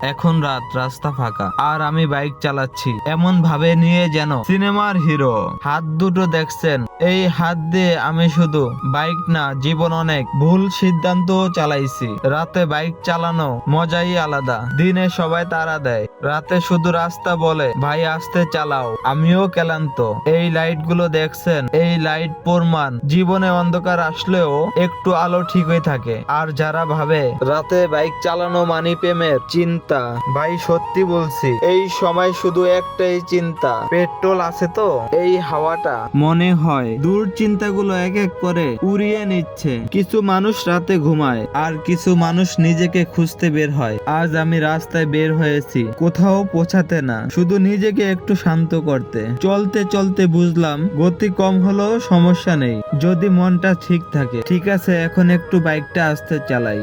এখন রাত, রাস্তা ফাঁকা, আর আমি বাইক চালাচ্ছি এমন ভাবে নিয়ে যেন সিনেমার হিরো। হাত দুটো দেখছেন, এই হাত দিয়ে আমি শুধু বাইক না, জীবন অনেক ভুল সিদ্ধান্ত চালাইছি। রাতে বাইক চালানো মজাই আলাদা। দিনে সবাই তাড়া দেয়, রাতে শুধু রাস্তা বলে ভাই আস্তে চালাও। আমিও ক্লান্ত। এই লাইট গুলো দেখছেন, এই লাইট প্রমাণ জীবনে অন্ধকার আসলেও একটু আলো ঠিকই থাকে। আর যারা ভাবে রাতে বাইক চালানো মানে প্রেমের চিন্তা, ভাই সত্যি বলছি, এই সময় শুধু একটাই চিন্তা, পেট্রোল আছে তো। এই হাওয়াটা মনে হয় দূর চিন্তাগুলো এক এক করে উড়িয়ে নিচ্ছে। কিছু মানুষ রাতে ঘুমায়, আর কিছু মানুষ নিজেকে খুঁজতে বের হয়। আজ আমি রাস্তায় বের হয়েছি কোথাও পৌঁছাতে না, শুধু নিজেকে একটু শান্ত করতে। চলতে চলতে বুঝলাম গতি কম হলেও সমস্যা নেই, যদি মনটা ঠিক থাকে। ঠিক আছে, এখন একটু বাইকটা আস্তে চালাই।